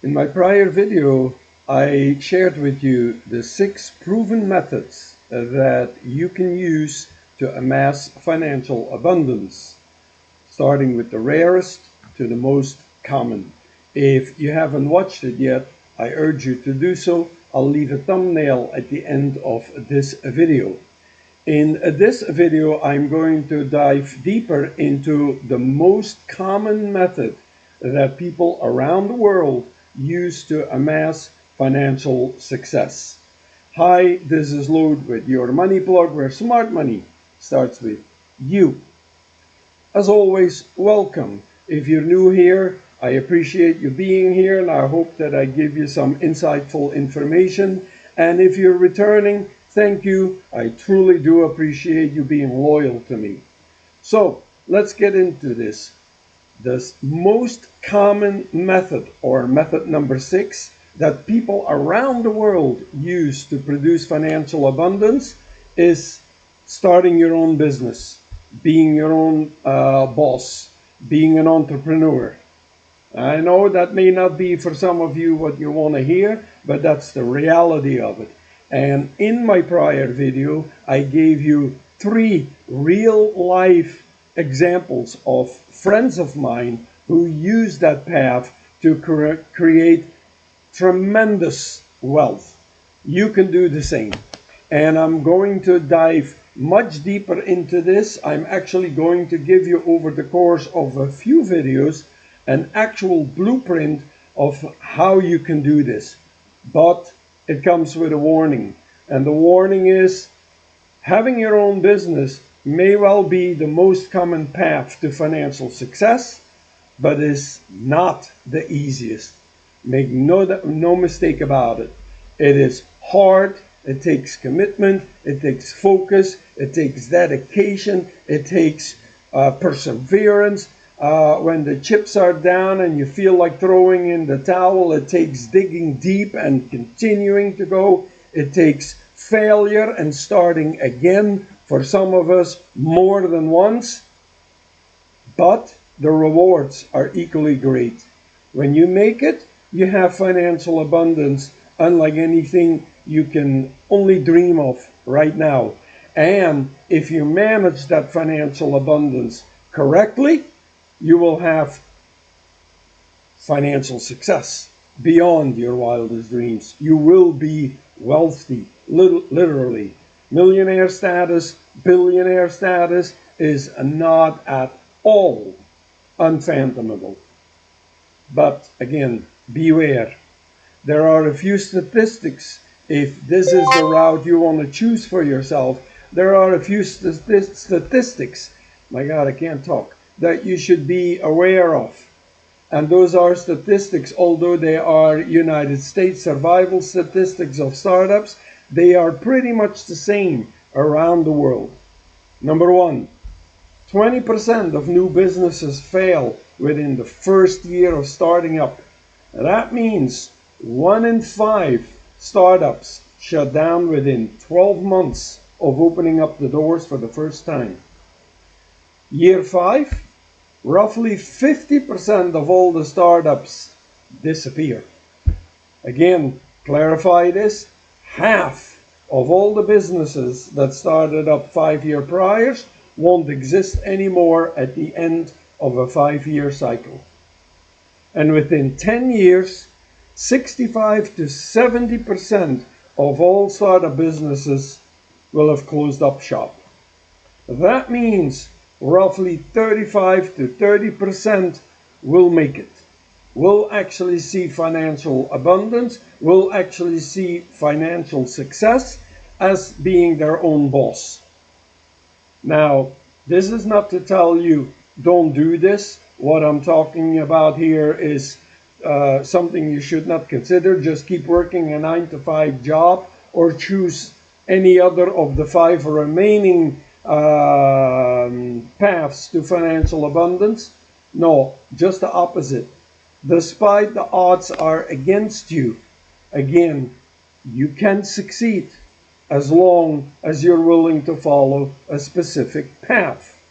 In my prior video, I shared with you the 6 proven methods that you can use to amass financial abundance, starting with the rarest to the most common. If you haven't watched it yet, I urge you to do so. I'll leave a thumbnail at the end of this video. In this video, I'm going to dive deeper into the most common method that people around the world use to amass financial success. Hi, this is Lode with your money blog, where smart money starts with you. As always, welcome. If you're new here, I appreciate you being here, and I hope that I give you some insightful information. And if you're returning, thank you. I truly do appreciate you being loyal to me. So let's get into this. The most common method, or method number 6, that people around the world use to produce financial abundance is starting your own business, being your own boss, being an entrepreneur. I know that may not be for some of you what you want to hear, but that's the reality of it. And in my prior video, I gave you 3 real life examples of friends of mine who use that path to create tremendous wealth. You can do the same. And I'm going to dive much deeper into this. I'm actually going to give you, over the course of a few videos, an actual blueprint of how you can do this. But it comes with a warning. And the warning is, having your own business may well be the most common path to financial success, but is not the easiest. Make no mistake about it. It is hard. It takes commitment. It takes focus. It takes dedication. It takes perseverance. When the chips are down and you feel like throwing in the towel, it takes digging deep and continuing to go. It takes failure and starting again, for some of us more than once. But the rewards are equally great. When you make it, you have financial abundance unlike anything you can only dream of right now. And if you manage that financial abundance correctly, you will have financial success beyond your wildest dreams. You will be wealthy, literally. Millionaire status, billionaire status is not at all unfathomable. But again, beware. There are a few statistics. If this is the route you want to choose for yourself, there are a few statistics, my God, I can't talk, that you should be aware of. And those are statistics, although they are United States survival statistics of startups, they are pretty much the same around the world. Number 1, 20% of new businesses fail within the first year of starting up. That means 1 in 5 startups shut down within 12 months of opening up the doors for the first time. Year 5, roughly 50% of all the startups disappear. Again, clarify this, half of all the businesses that started up 5 years prior won't exist anymore at the end of a 5-year cycle. And within 10 years, 65 to 70% of all startup businesses will have closed up shop. That means roughly 35 to 30% will make it, will actually see financial abundance, will actually see financial success as being their own boss. Now, this is not to tell you don't do this. What I'm talking about here is something you should not consider. Just keep working a 9-to-5 job, or choose any other of the 5 remaining paths to financial abundance. No, just the opposite. Despite the odds are against you, again, you can succeed as long as you're willing to follow a specific path.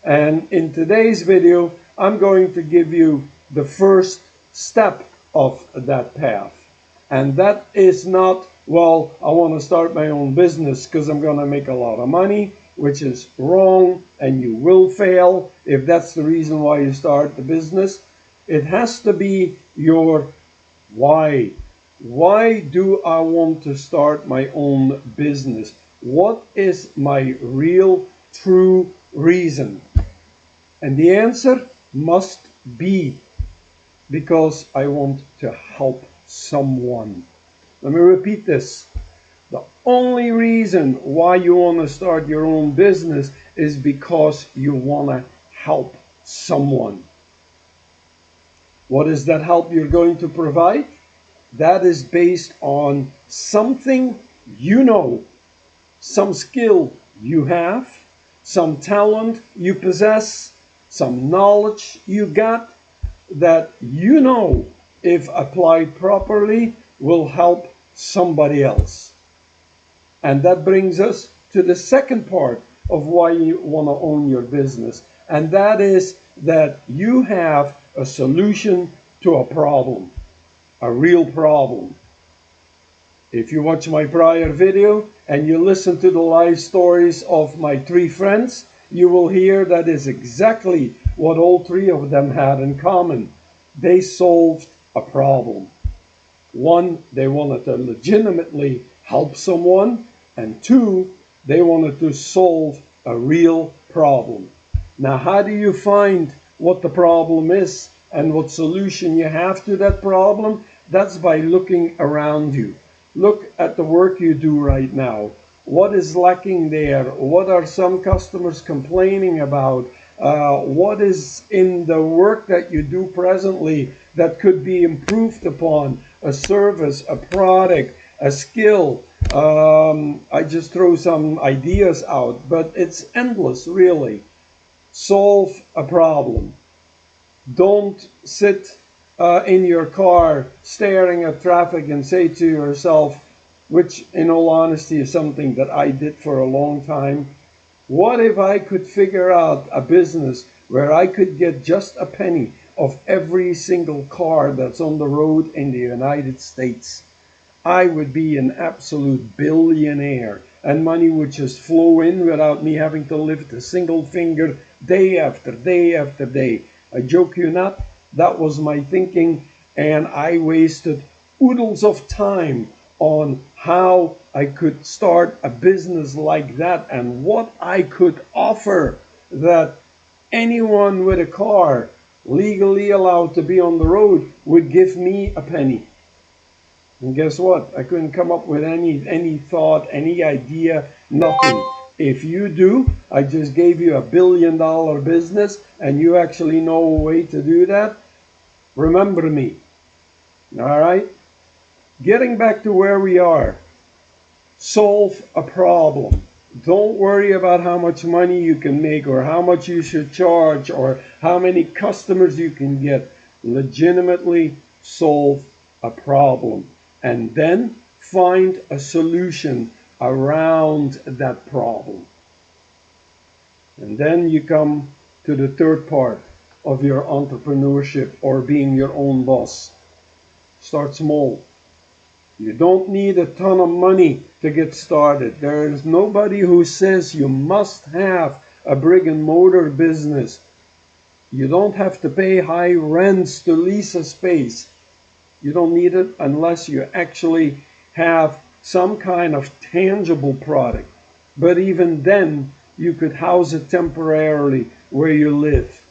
And in today's video, I'm going to give you the first step of that path. And that is not, well, I want to start my own business because I'm going to make a lot of money, which is wrong, and you will fail if that's the reason why you start the business. It has to be your why. Why do I want to start my own business? What is my real, true reason? And the answer must be because I want to help someone. Let me repeat this. The only reason why you want to start your own business is because you want to help someone. What is that help you're going to provide? That is based on something you know, some skill you have, some talent you possess, some knowledge you got that you know, if applied properly, will help somebody else. And that brings us to the second part of why you want to own your business. And that is that you have a solution to a problem, a real problem. If you watch my prior video and you listen to the life stories of my three friends, you will hear that is exactly what all three of them had in common. They solved a problem. One, they wanted to legitimately help someone, and two, they wanted to solve a real problem. Now, how do you find what the problem is and what solution you have to that problem? That's by looking around you. Look at the work you do right now. What is lacking there? What are some customers complaining about? What is in the work that you do presently that could be improved upon? A service, a product, a skill. I just throw some ideas out, but it's endless, really. Solve a problem. Don't sit in your car staring at traffic and say to yourself, which in all honesty is something that I did for a long time, what if I could figure out a business where I could get just a penny of every single car that's on the road in the United States? I would be an absolute billionaire, and money would just flow in without me having to lift a single finger day after day after day. I joke you not, that was my thinking, and I wasted oodles of time on how I could start a business like that and what I could offer that anyone with a car legally allowed to be on the road would give me a penny. And guess what? I couldn't come up with any thought, any idea, nothing. If you do, I just gave you $1 billion business and you actually know a way to do that, remember me. All right? Getting back to where we are. Solve a problem. Don't worry about how much money you can make or how much you should charge or how many customers you can get. Legitimately solve a problem. And then find a solution around that problem. And then you come to the third part of your entrepreneurship or being your own boss. Start small. You don't need a ton of money to get started. There is nobody who says you must have a brick and mortar business. You don't have to pay high rents to lease a space. You don't need it unless you actually have some kind of tangible product. But even then, you could house it temporarily where you live.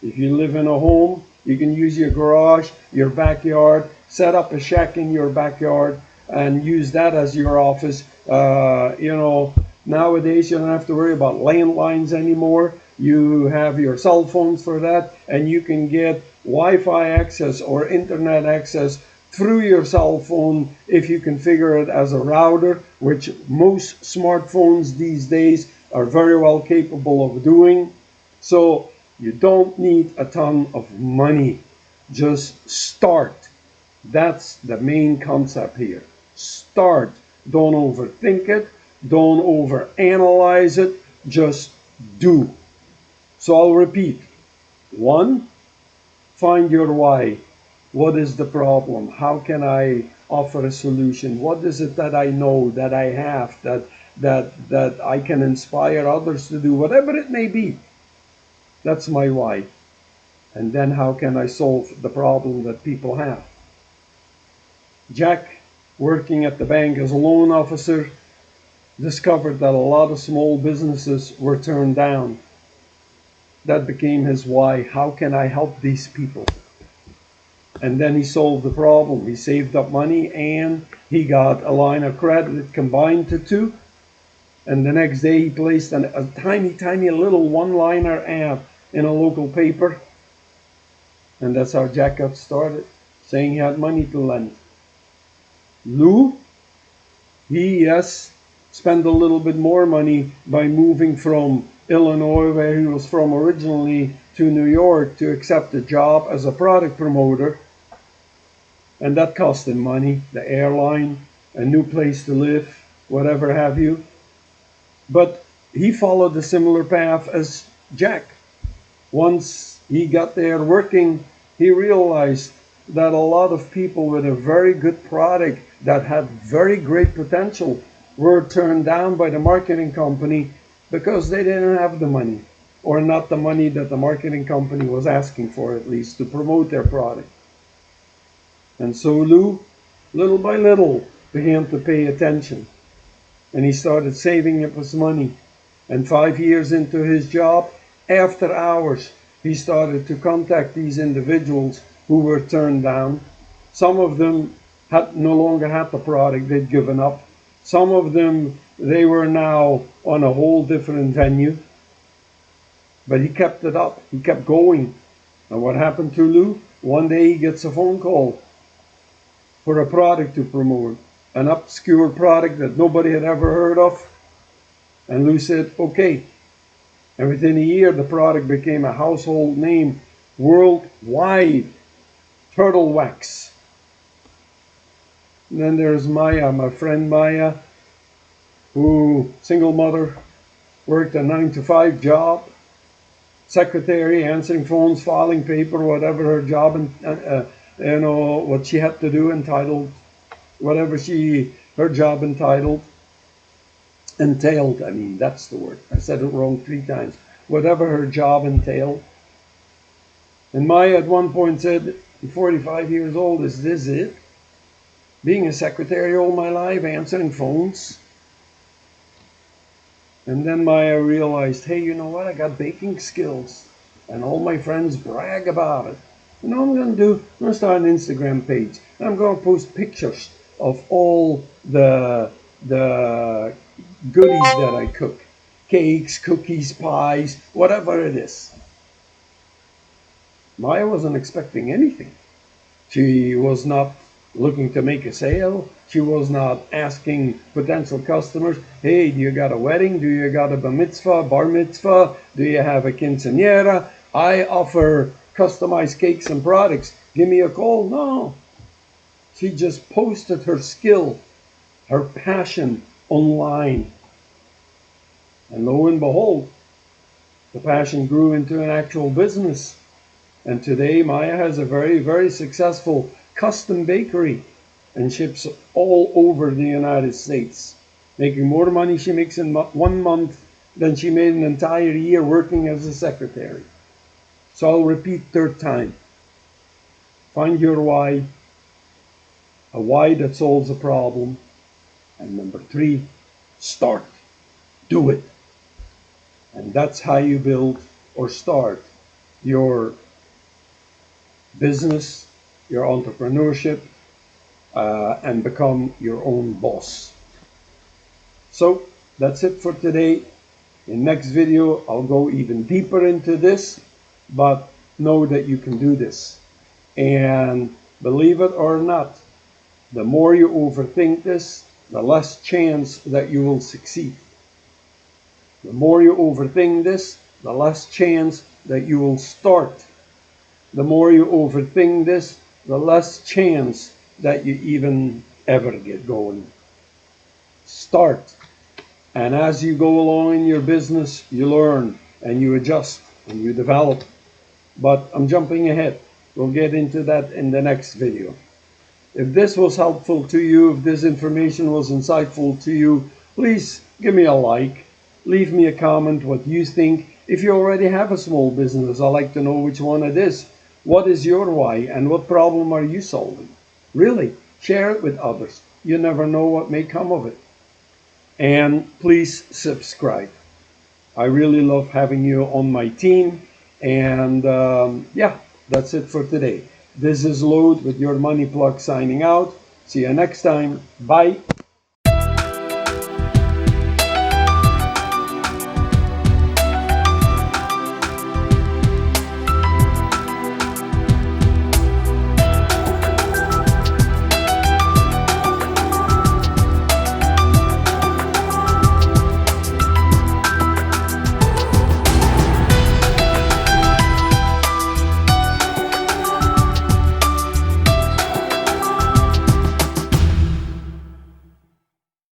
If you live in a home, you can use your garage, your backyard, set up a shack in your backyard and use that as your office. Nowadays you don't have to worry about landlines anymore. You have your cell phones for that, and you can get Wi-Fi access or internet access through your cell phone if you configure it as a router, which most smartphones these days are very well capable of doing. So you don't need a ton of money. Just start. That's the main concept here. Start. Don't overthink it. Don't overanalyze it. Just do. So I'll repeat. 1, find your why. What is the problem? How can I offer a solution? What is it that I know, that I have, that I can inspire others to do, whatever it may be. That's my why. And then how can I solve the problem that people have? Jack, working at the bank as a loan officer, discovered that a lot of small businesses were turned down. That became his why. How can I help these people? And then he solved the problem. He saved up money and he got a line of credit that combined the two. And the next day he placed a tiny, tiny little one-liner ad in a local paper. And that's how Jack got started, saying he had money to lend. Lou, he, yes, spent a little bit more money by moving from Illinois, where he was from originally, to New York to accept a job as a product promoter. And that cost him money, the airline, a new place to live, whatever have you. But he followed a similar path as Jack. Once he got there working, he realized that a lot of people with a very good product that had very great potential were turned down by the marketing company because they didn't have the money, or not the money that the marketing company was asking for, at least, to promote their product. And so Lou, little by little, began to pay attention. And he started saving up his money. And 5 years into his job, after hours, he started to contact these individuals who were turned down. Some of them had no longer had the product, they'd given up. Some of them, they were now on a whole different venue. But he kept it up, he kept going. And what happened to Lou? One day he gets a phone call for a product to promote, an obscure product that nobody had ever heard of. And Lou said, okay. And within a year, the product became a household name worldwide. Turtle wax. And then there's Maya, my friend Maya, who, single mother, worked a 9-to-5 job, secretary, answering phones, filing paper, whatever her job, what she had to do, entitled, whatever her job entailed, I mean, that's the word. I said it wrong 3 times. Whatever her job entailed. And Maya at one point said, I'm 45 years old, is this it? Being a secretary all my life, answering phones? And then Maya realized, hey, you know what? I got baking skills. And all my friends brag about it. You know what I'm going to do? I'm going to start an Instagram page. And I'm going to post pictures of all the goodies that I cook. Cakes, cookies, pies, whatever it is. Maya wasn't expecting anything. She was not looking to make a sale. She was not asking potential customers, hey, do you got a wedding? Do you got a bar mitzvah? Do you have a quinceañera? I offer customized cakes and products. Give me a call. No. She just posted her skill, her passion online. And lo and behold, the passion grew into an actual business. And today Maya has a very, very successful custom bakery and ships all over the United States, making more money she makes in 1 month than she made an entire year working as a secretary. So I'll repeat 3rd time. Find your why, a why that solves a problem. And number 3, start. Do it. And that's how you build or start your business, your entrepreneurship, and become your own boss. So that's it for today. In next video, I'll go even deeper into this, but know that you can do this. And believe it or not, the more you overthink this, the less chance that you will succeed. The more you overthink this, the less chance that you will start. The more you overthink this, the less chance that you even ever get going. Start. And as you go along in your business, you learn and you adjust and you develop. But I'm jumping ahead. We'll get into that in the next video. If this was helpful to you, if this information was insightful to you, please give me a like, leave me a comment what you think. If you already have a small business, I'd like to know which one it is. What is your why and what problem are you solving? Really, share it with others. You never know what may come of it. And please subscribe. I really love having you on my team. And yeah, that's it for today. This is Lode with your Money Plug signing out. See you next time. Bye.